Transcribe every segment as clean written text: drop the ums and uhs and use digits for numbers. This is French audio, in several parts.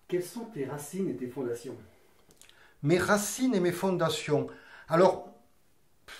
Quelles sont tes racines et tes fondations? Mes racines et mes fondations. Alors,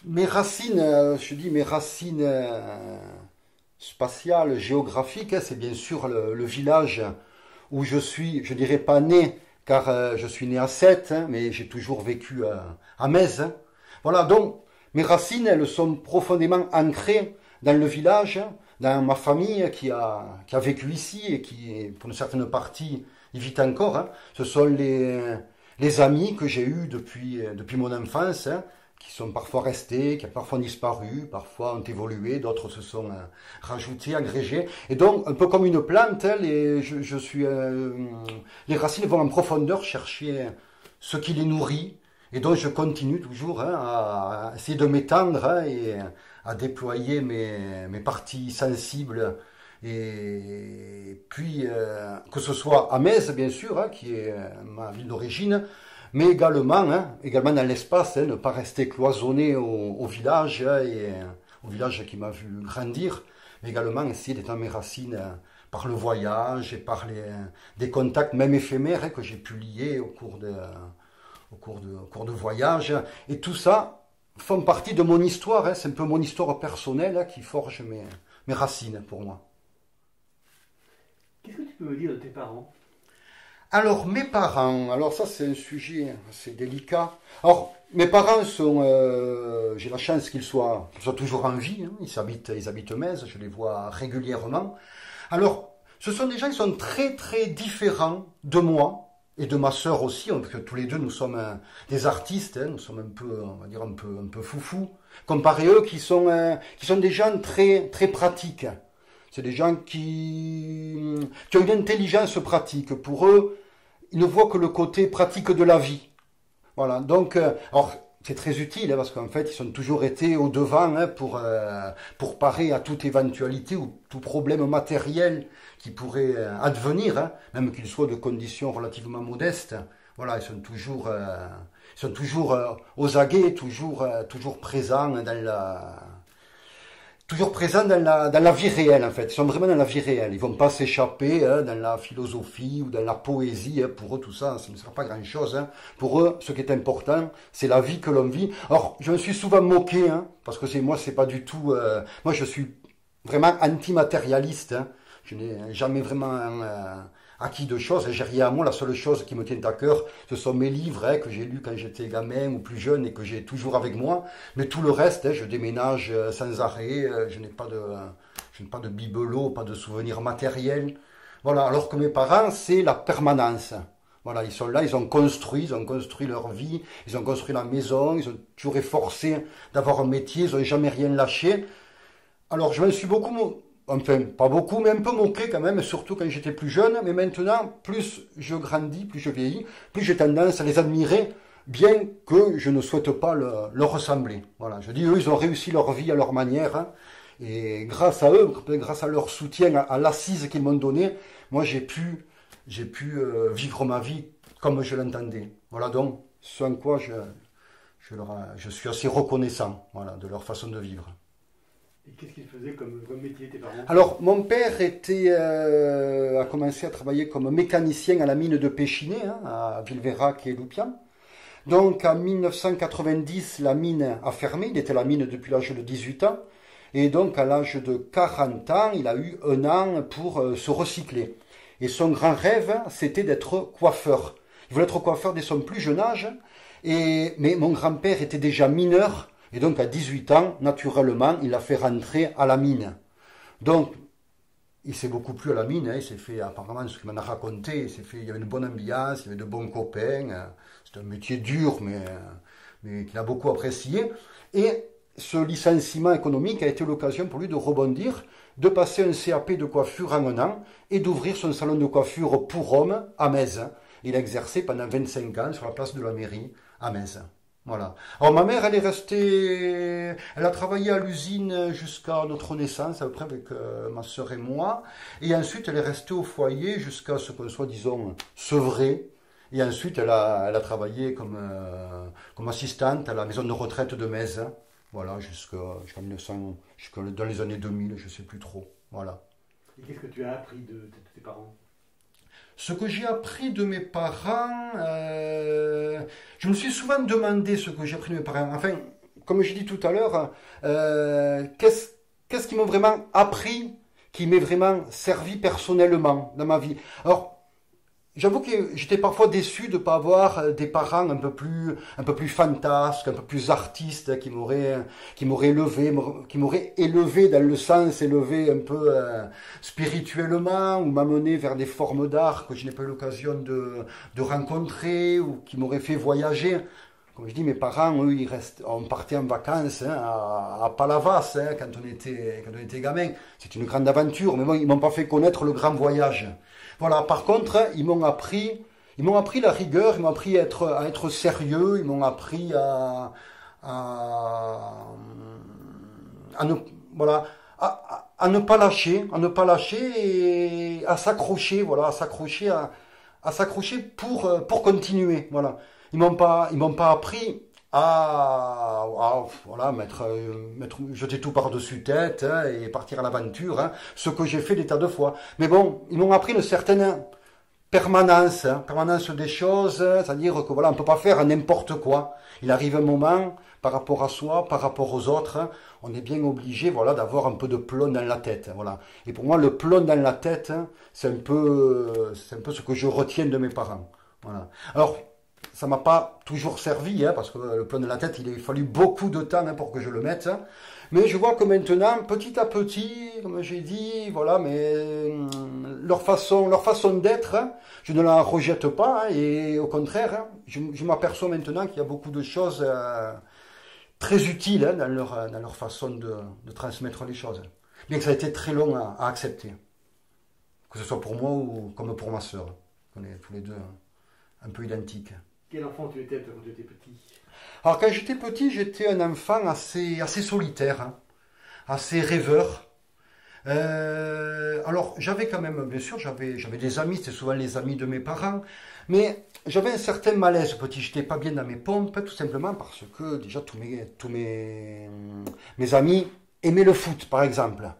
mes racines, je dis mes racines spatiales, géographiques, hein, c'est bien sûr le village où je suis, je dirais pas né, car je suis né à Sète, hein, mais j'ai toujours vécu à Metz, hein. Voilà, donc mes racines, elles sont profondément ancrées dans le village, dans ma famille qui a vécu ici et qui, pour une certaine partie, y vit encore, hein. Ce sont les amis que j'ai eus depuis mon enfance, hein, qui sont parfois restés, qui ont parfois disparu, parfois ont évolué, d'autres se sont rajoutés, agrégés. Et donc, un peu comme une plante, hein, les racines vont en profondeur chercher ce qui les nourrit. Et donc, je continue toujours, hein, à essayer de m'étendre, hein, et à déployer mes parties sensibles. Et puis, que ce soit à Metz, bien sûr, hein, qui est ma ville d'origine, mais également, hein, également dans l'espace, hein, ne pas rester cloisonné au village, hein, et au village qui m'a vu grandir, mais également essayer d'être dans mes racines, par le voyage et par des contacts même éphémères, hein, que j'ai pu lier au cours de voyage. Et tout ça font partie de mon histoire, hein, c'est un peu mon histoire personnelle, hein, qui forge mes racines pour moi. Qu'est-ce que tu peux me dire de tes parents? Alors, mes parents, alors ça c'est un sujet assez délicat. Alors, mes parents sont, j'ai la chance qu'ils soient toujours en vie, hein. Ils habitent Metz, je les vois régulièrement. Alors, ce sont des gens qui sont très très différents de moi et de ma sœur aussi, hein, parce que tous les deux nous sommes des artistes, hein, nous sommes un peu, on va dire un peu foufou, comparé à eux qui sont des gens très très pratiques. C'est des gens qui ont une intelligence pratique. Pour eux, ils ne voient que le côté pratique de la vie. Voilà. Donc, alors, c'est très utile, hein, parce qu'en fait, ils ont toujours été au devant, hein, pour parer à toute éventualité ou tout problème matériel qui pourrait advenir, hein, même qu'ils soient de conditions relativement modestes. Voilà, ils sont toujours aux aguets, toujours présents dans la vie réelle, en fait. Ils sont vraiment dans la vie réelle. Ils vont pas s'échapper, hein, dans la philosophie ou dans la poésie, hein. Pour eux, tout ça, ça ne sera pas grand-chose, hein. Pour eux, ce qui est important, c'est la vie que l'on vit. Alors, je me suis souvent moqué, hein, parce que moi, c'est pas du tout... moi, je suis vraiment antimatérialiste, hein. Je n'ai jamais vraiment acquis de choses. J'ai rien à moi. La seule chose qui me tient à cœur, ce sont mes livres, hein, que j'ai lus quand j'étais gamin ou plus jeune et que j'ai toujours avec moi. Mais tout le reste, hein, je déménage sans arrêt. Je n'ai pas de bibelot, pas de souvenirs matériels. Voilà. Alors que mes parents, c'est la permanence. Voilà, ils sont là, ils ont construit leur vie, ils ont construit la maison, ils ont toujours efforcé d'avoir un métier, ils n'ont jamais rien lâché. Alors, je me suis enfin, pas beaucoup, mais un peu moqué quand même, surtout quand j'étais plus jeune. Mais maintenant, plus je grandis, plus je vieillis, plus j'ai tendance à les admirer, bien que je ne souhaite pas leur ressembler. Voilà, je dis, eux, ils ont réussi leur vie à leur manière, hein, et grâce à eux, grâce à leur soutien, à l'assise qu'ils m'ont donnée, moi, j'ai pu vivre ma vie comme je l'entendais. Voilà donc ce en quoi je suis assez reconnaissant, voilà, de leur façon de vivre. Et qu'est-ce qu'ils faisaient comme métier, tes parents? Alors, mon père a commencé à travailler comme mécanicien à la mine de Péchiné, hein, à Villeveyrac et Loupian. Donc, en 1990, la mine a fermé. Il était à la mine depuis l'âge de 18 ans. Et donc, à l'âge de 40 ans, il a eu un an pour se recycler. Et son grand rêve, c'était d'être coiffeur. Il voulait être coiffeur dès son plus jeune âge. Mais mon grand-père était déjà mineur. Et donc, à 18 ans, naturellement, il l'a fait rentrer à la mine. Donc, il s'est beaucoup plu à la mine, hein. Il s'est fait, apparemment, ce qu'il m'en a raconté, il y avait une bonne ambiance, il y avait de bons copains. C'est un métier dur, mais qu'il a beaucoup apprécié. Et ce licenciement économique a été l'occasion pour lui de rebondir, de passer un CAP de coiffure en un an et d'ouvrir son salon de coiffure pour hommes à Metz. Il a exercé pendant 25 ans sur la place de la mairie à Metz. Voilà. Alors ma mère, elle a travaillé à l'usine jusqu'à notre naissance, à peu près avec ma sœur et moi. Et ensuite, elle est restée au foyer jusqu'à ce qu'on soit, disons, sevré. Et ensuite, elle a travaillé comme assistante à la maison de retraite de Metz. Voilà, jusqu'en 1900, jusqu'à dans les années 2000, je ne sais plus trop. Voilà. Et qu'est-ce que tu as appris de tes parents? ce que j'ai appris de mes parents, je me suis souvent demandé ce que j'ai appris de mes parents. Enfin, comme j'ai dit tout à l'heure, qu'est-ce qu'ils m'ont vraiment appris, qui m'est vraiment servi personnellement dans ma vie. Alors, j'avoue que j'étais parfois déçu de ne pas avoir des parents un peu plus fantasques, un peu plus artistes, qui m'auraient élevé dans le sens élevé un peu spirituellement, ou m'amené vers des formes d'art que je n'ai pas eu l'occasion de rencontrer, ou qui m'auraient fait voyager. Comme je dis, mes parents, eux, on partait en vacances à Palavas quand on était gamin. C'est une grande aventure, mais bon, ils m'ont pas fait connaître le grand voyage. Voilà. Par contre, ils m'ont appris la rigueur, ils m'ont appris à être sérieux, ils m'ont appris à ne pas lâcher, et à s'accrocher, voilà, à s'accrocher pour continuer, voilà. Ils m'ont pas appris voilà, jeter tout par-dessus tête, hein, et partir à l'aventure, hein, ce que j'ai fait des tas de fois. Mais bon, ils m'ont appris une certaine permanence, hein, permanence des choses, c'est-à-dire que voilà, on peut pas faire n'importe quoi. Il arrive un moment, par rapport à soi, par rapport aux autres, hein, on est bien obligé, voilà, d'avoir un peu de plomb dans la tête, voilà. Et pour moi, le plomb dans la tête, hein, c'est un peu ce que je retiens de mes parents, voilà. Alors, ça m'a pas toujours servi, hein, parce que le plomb de la tête, il a fallu beaucoup de temps, hein, pour que je le mette. Hein. Mais je vois que maintenant, petit à petit, comme j'ai dit, voilà, mais leur façon d'être, hein, je ne la rejette pas, hein, et au contraire, hein, je m'aperçois maintenant qu'il y a beaucoup de choses très utiles, hein, dans leur façon de transmettre les choses. Bien que ça a été très long à accepter, que ce soit pour moi ou comme pour ma sœur. On est tous les deux, hein, un peu identiques. Quel enfant tu étais quand tu étais petit? Alors quand j'étais petit, j'étais un enfant assez solitaire, hein, assez rêveur. Alors j'avais quand même, bien sûr, j'avais des amis, c'était souvent les amis de mes parents, mais j'avais un certain malaise petit, j'étais pas bien dans mes pompes, tout simplement parce que déjà tous mes amis aimaient le foot, par exemple.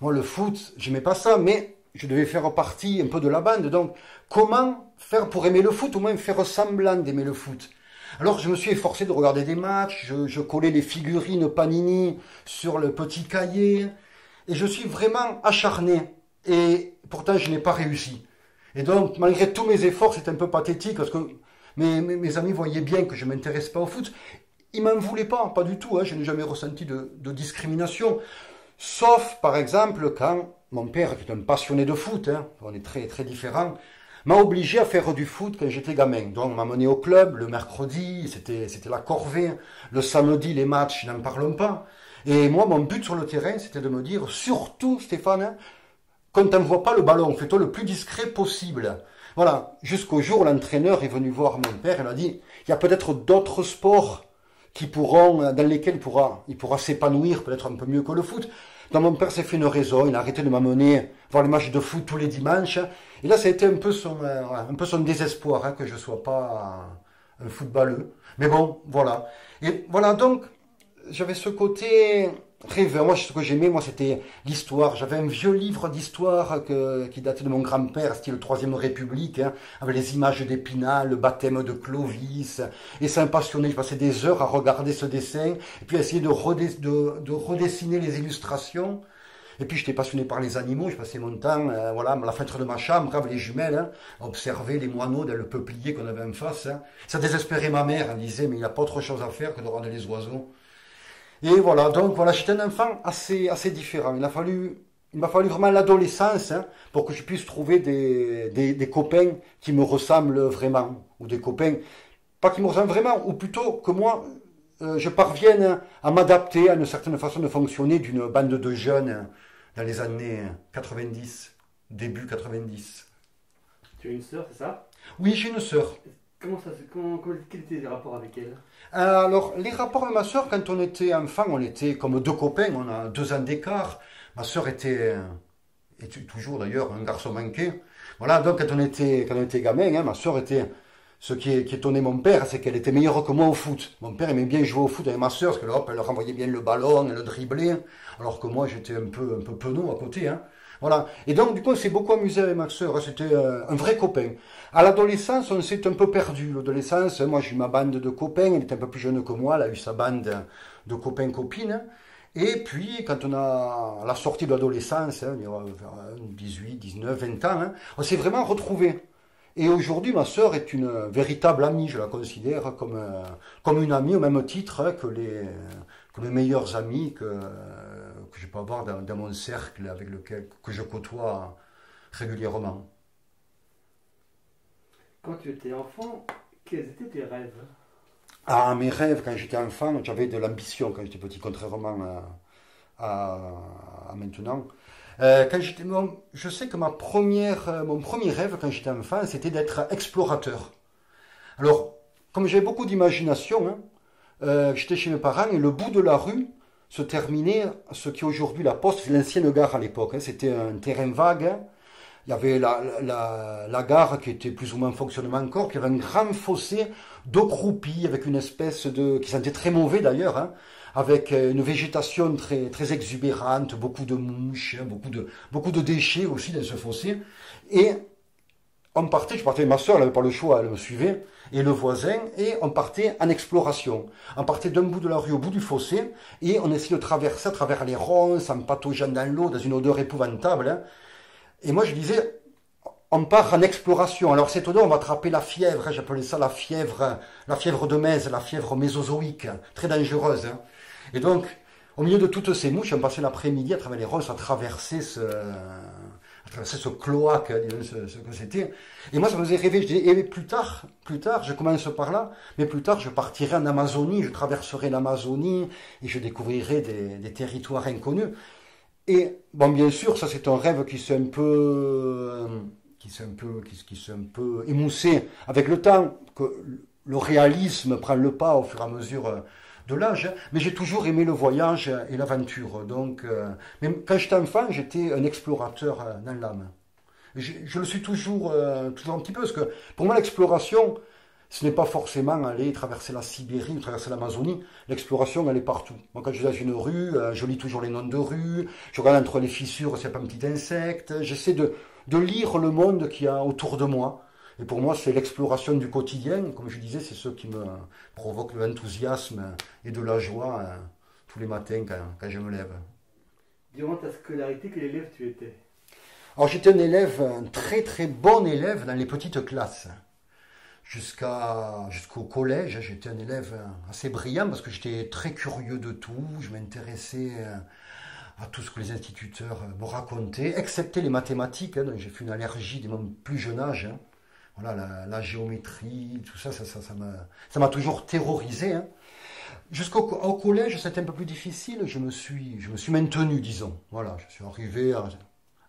Moi le foot, j'aimais pas ça, mais je devais faire partie un peu de la bande, donc comment faire pour aimer le foot, au moins faire semblant d'aimer le foot. Alors je me suis efforcé de regarder des matchs, je collais les figurines Panini sur le petit cahier, et je suis vraiment acharné, et pourtant je n'ai pas réussi. Et donc malgré tous mes efforts, c'est un peu pathétique, parce que mes amis voyaient bien que je ne m'intéresse pas au foot. Ils m'en voulaient pas du tout, hein, je n'ai jamais ressenti de discrimination, sauf par exemple quand mon père, qui est un passionné de foot, hein, on est très très différents, m'a obligé à faire du foot quand j'étais gamin. Donc m'a mené au club le mercredi, c'était la corvée, le samedi les matchs, n'en parlons pas. Et moi mon but sur le terrain, c'était de me dire, surtout Stéphane, hein, quand on ne voit pas le ballon, fais-toi le plus discret possible. Voilà, jusqu'au jour où l'entraîneur est venu voir mon père, il a dit, il y a peut-être d'autres sports dans lesquels il pourra s'épanouir peut-être un peu mieux que le foot. Donc mon père s'est fait une raison, il a arrêté de m'amener voir les matchs de foot tous les dimanches. Et là, ça a été un peu son désespoir, hein, que je ne sois pas un footballeux. Mais bon, voilà. Et voilà, donc, j'avais ce côté rêveur. Moi, ce que j'aimais, moi, c'était l'histoire. J'avais un vieux livre d'histoire qui datait de mon grand-père, style Troisième République, hein, avec les images d'Épinal, le baptême de Clovis. Et ça me passionnait. Je passais des heures à regarder ce dessin, et puis à essayer de redessiner les illustrations. Et puis j'étais passionné par les animaux, je passais mon temps, voilà, à la fenêtre de ma chambre, avec les jumelles, hein, à observer les moineaux dans le peuplier qu'on avait en face. Hein. Ça désespérait ma mère, elle disait, mais il n'y a pas autre chose à faire que de regarder les oiseaux. Et voilà, donc voilà, j'étais un enfant assez différent. Il m'a fallu vraiment l'adolescence, hein, pour que je puisse trouver des copains qui me ressemblent vraiment, ou des copains, pas qui me ressemblent vraiment, ou plutôt que moi, je parvienne à m'adapter à une certaine façon de fonctionner d'une bande de jeunes dans les années 90, début 90. Tu as une sœur, c'est ça? Oui, j'ai une sœur. Quels étaient les rapports avec elle? Alors, les rapports avec ma sœur, quand on était enfant, on était comme deux copains, on a 2 ans d'écart. Ma sœur était toujours d'ailleurs un garçon manqué. Voilà, donc quand on était gamin, hein, ma sœur était... Ce qui étonnait mon père, c'est qu'elle était meilleure que moi au foot. Mon père aimait bien jouer au foot avec ma sœur, parce que hop, elle renvoyait bien le ballon, elle le driblait, alors que moi j'étais un peu penaud à côté. Hein. Voilà. Et donc, du coup, on s'est beaucoup amusé avec ma sœur. C'était un vrai copain. À l'adolescence, on s'est un peu perdu. L'adolescence, moi, j'ai eu ma bande de copains. Elle était un peu plus jeune que moi. Elle a eu sa bande de copains-copines. Et puis, quand on a à la sortie de l'adolescence, hein, vers 18, 19, 20 ans, hein, on s'est vraiment retrouvés. Et aujourd'hui, ma sœur est une véritable amie. Je la considère comme une amie au même titre hein, que les meilleurs amis que je peux avoir dans mon cercle avec lequel que je côtoie régulièrement. Quand tu étais enfant, quels étaient tes rêves? Ah, mes rêves, quand j'étais enfant, j'avais de l'ambition quand j'étais petit, contrairement à maintenant. Je sais que mon premier rêve quand j'étais enfant, c'était d'être explorateur. Alors, comme j'avais beaucoup d'imagination, hein, j'étais chez mes parents et le bout de la rue se terminait ce qui est aujourd'hui la poste, c'est l'ancienne gare à l'époque. Hein, c'était un terrain vague. Hein. Il y avait la gare qui était plus ou moins en fonctionnement encore, puis il y avait un grand fossé d'eau croupie avec une espèce qui sentait très mauvais d'ailleurs, hein, avec une végétation très, très exubérante, beaucoup de mouches, hein, beaucoup de déchets aussi dans ce fossé. Et je partais avec ma soeur, elle n'avait pas le choix, elle me suivait, et le voisin, et on partait en exploration. On partait d'un bout de la rue au bout du fossé, et on essayait de traverser à travers les ronces, en pataugeant dans l'eau, dans une odeur épouvantable. Hein. Et moi, je disais, on part en exploration. Alors, cette odeur, on va attraper la fièvre. Hein, j'appelais ça la fièvre de Mèse, la fièvre mésozoïque, très dangereuse. Hein. Et donc, au milieu de toutes ces mouches, on passait l'après-midi à travers les ronces à traverser ce cloaque, ce que c'était. Et moi, ça me faisait rêver. Je disais, et plus tard, je commence par là, mais plus tard, je partirai en Amazonie, je traverserai l'Amazonie et je découvrirai des territoires inconnus. Et bon, bien sûr, ça c'est un rêve qui s'est un peu, émoussé avec le temps, que le réalisme prend le pas au fur et à mesure de l'âge. Mais j'ai toujours aimé le voyage et l'aventure. Donc, même quand j'étais enfant, j'étais un explorateur dans l'âme. Je le suis toujours un petit peu, parce que pour moi l'exploration, ce n'est pas forcément aller traverser la Sibérie ou traverser l'Amazonie. L'exploration, elle est partout. Moi, quand je suis dans une rue, je lis toujours les noms de rues, je regarde entre les fissures s'il n'y a pas un petit insecte. J'essaie de lire le monde qu'il y a autour de moi. Et pour moi, c'est l'exploration du quotidien. Comme je disais, c'est ce qui me provoque de l'enthousiasme et de la joie tous les matins quand je me lève. Durant ta scolarité, quel élève tu étais? Alors, j'étais un très très bon élève dans les petites classes. Jusqu'au collège, j'étais un élève assez brillant parce que j'étais très curieux de tout, je m'intéressais à tout ce que les instituteurs me racontaient, excepté les mathématiques, hein, donc j'ai fait une allergie dès mon plus jeune âge. Hein. Voilà, la géométrie, tout ça, ça m'a toujours terrorisé. Hein. Jusqu'au collège, c'était un peu plus difficile, je me suis maintenu, disons. Voilà, je suis arrivé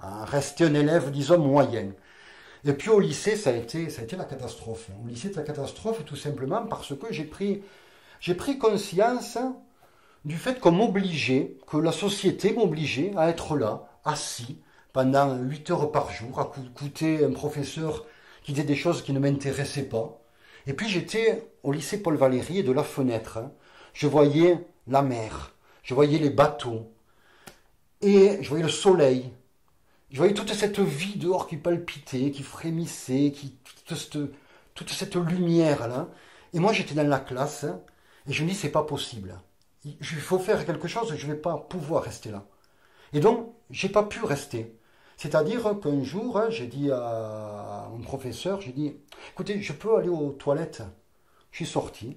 à rester un élève, disons, moyen. Et puis au lycée, ça a été la catastrophe. Au lycée, c'est la catastrophe tout simplement parce que j'ai pris conscience du fait qu'on m'obligeait, que la société m'obligeait à être là, assis, pendant 8 heures par jour, à écouter un professeur qui disait des choses qui ne m'intéressaient pas. Et puis j'étais au lycée Paul Valéry et de la fenêtre, je voyais la mer, je voyais les bateaux, et je voyais le soleil. Je voyais toute cette vie dehors qui palpitait, qui frémissait, toute cette lumière-là. Et moi, j'étais dans la classe, et je me dis, c'est pas possible. Il faut faire quelque chose, je ne vais pas pouvoir rester là. Et donc, j'ai pas pu rester. C'est-à-dire qu'un jour, j'ai dit à mon professeur, j'ai dit, écoutez, je peux aller aux toilettes. Je suis sorti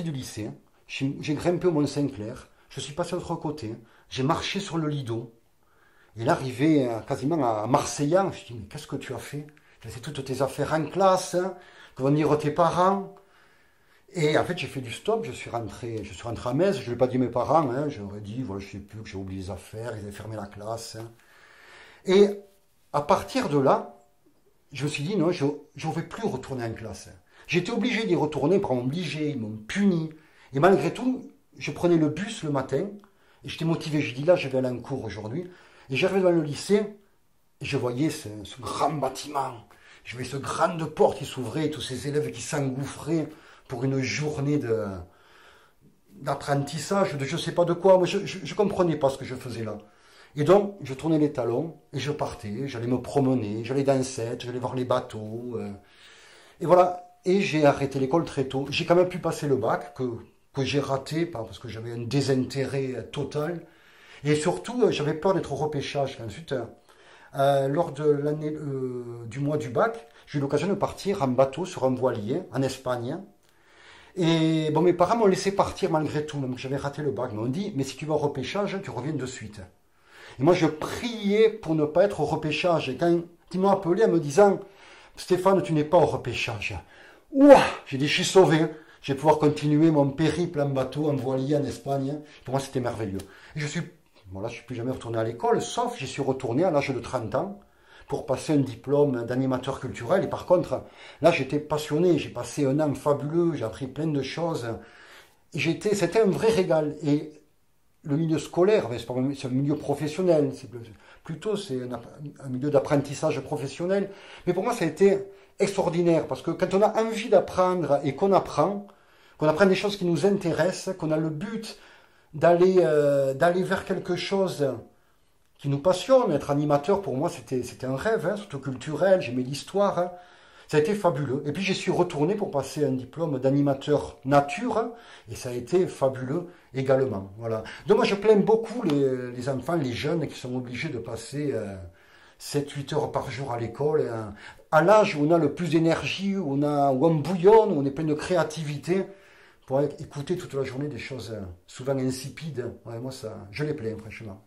du lycée, j'ai grimpé au Mont-Saint-Clair, je suis passé de l'autre côté, j'ai marché sur le Lido. Et là, arrivé quasiment à Marseillan, je me dis, mais qu'est-ce que tu as fait? Tu as laissé toutes tes affaires en classe, hein, que vont dire tes parents. Et en fait, j'ai fait du stop, je suis rentré à Metz, je ne l'ai pas dit à mes parents, hein, j'aurais dit, voilà, je ne sais plus, que j'ai oublié les affaires, ils avaient fermé la classe. Hein. Et à partir de là, je me suis dit, non, je ne vais plus retourner en classe. J'étais obligé d'y retourner, ils m'ont obligé, ils m'ont puni. Et malgré tout, je prenais le bus le matin, et j'étais motivé, je dis, là, je vais aller en cours aujourd'hui. Et j'arrivais dans le lycée, et je voyais ce grand bâtiment, je voyais ce grande porte qui s'ouvrait, tous ces élèves qui s'engouffraient pour une journée d'apprentissage, de je ne sais pas de quoi. Moi, je ne comprenais pas ce que je faisais là. Et donc, je tournais les talons et je partais, j'allais me promener, j'allais dans Sète, j'allais voir les bateaux. Et voilà. Et j'ai arrêté l'école très tôt. J'ai quand même pu passer le bac, que j'ai raté, parce que j'avais un désintérêt total. Et surtout, j'avais peur d'être au repêchage. Ensuite, lors de l'année du mois du bac, j'ai eu l'occasion de partir en bateau sur un voilier en Espagne. Et bon, mes parents m'ont laissé partir malgré tout, même que j'avais raté le bac. Ils m'ont dit, mais si tu vas au repêchage, tu reviens de suite. Et moi, je priais pour ne pas être au repêchage. Et quand ils m'ont appelé en me disant, Stéphane, tu n'es pas au repêchage. Ouah, j'ai dit, je suis sauvé. Je vais pouvoir continuer mon périple en bateau, en voilier en Espagne. Pour moi, c'était merveilleux. Et je suis plus jamais retourné à l'école, sauf j'y suis retourné à l'âge de 30 ans pour passer un diplôme d'animateur culturel. Et par contre, là, j'étais passionné. J'ai passé un an fabuleux. J'ai appris plein de choses. Et c'était un vrai régal. Et le milieu scolaire, c'est un milieu professionnel. C'est un milieu d'apprentissage professionnel. Mais pour moi, ça a été extraordinaire. Parce que quand on a envie d'apprendre et qu'on apprend des choses qui nous intéressent, qu'on a le but d'aller vers quelque chose qui nous passionne. Être animateur, pour moi, c'était un rêve, surtout culturel. J'aimais l'histoire. Ça a été fabuleux. Et puis, j'y suis retourné pour passer un diplôme d'animateur nature. Et ça a été fabuleux également. Voilà. Donc, moi, je plains beaucoup les enfants, les jeunes qui sont obligés de passer 7-8 heures par jour à l'école. À l'âge où on a le plus d'énergie, où on bouillonne, où on est plein de créativité, pour écouter toute la journée des choses souvent insipides. Ouais, moi, je les plains, franchement.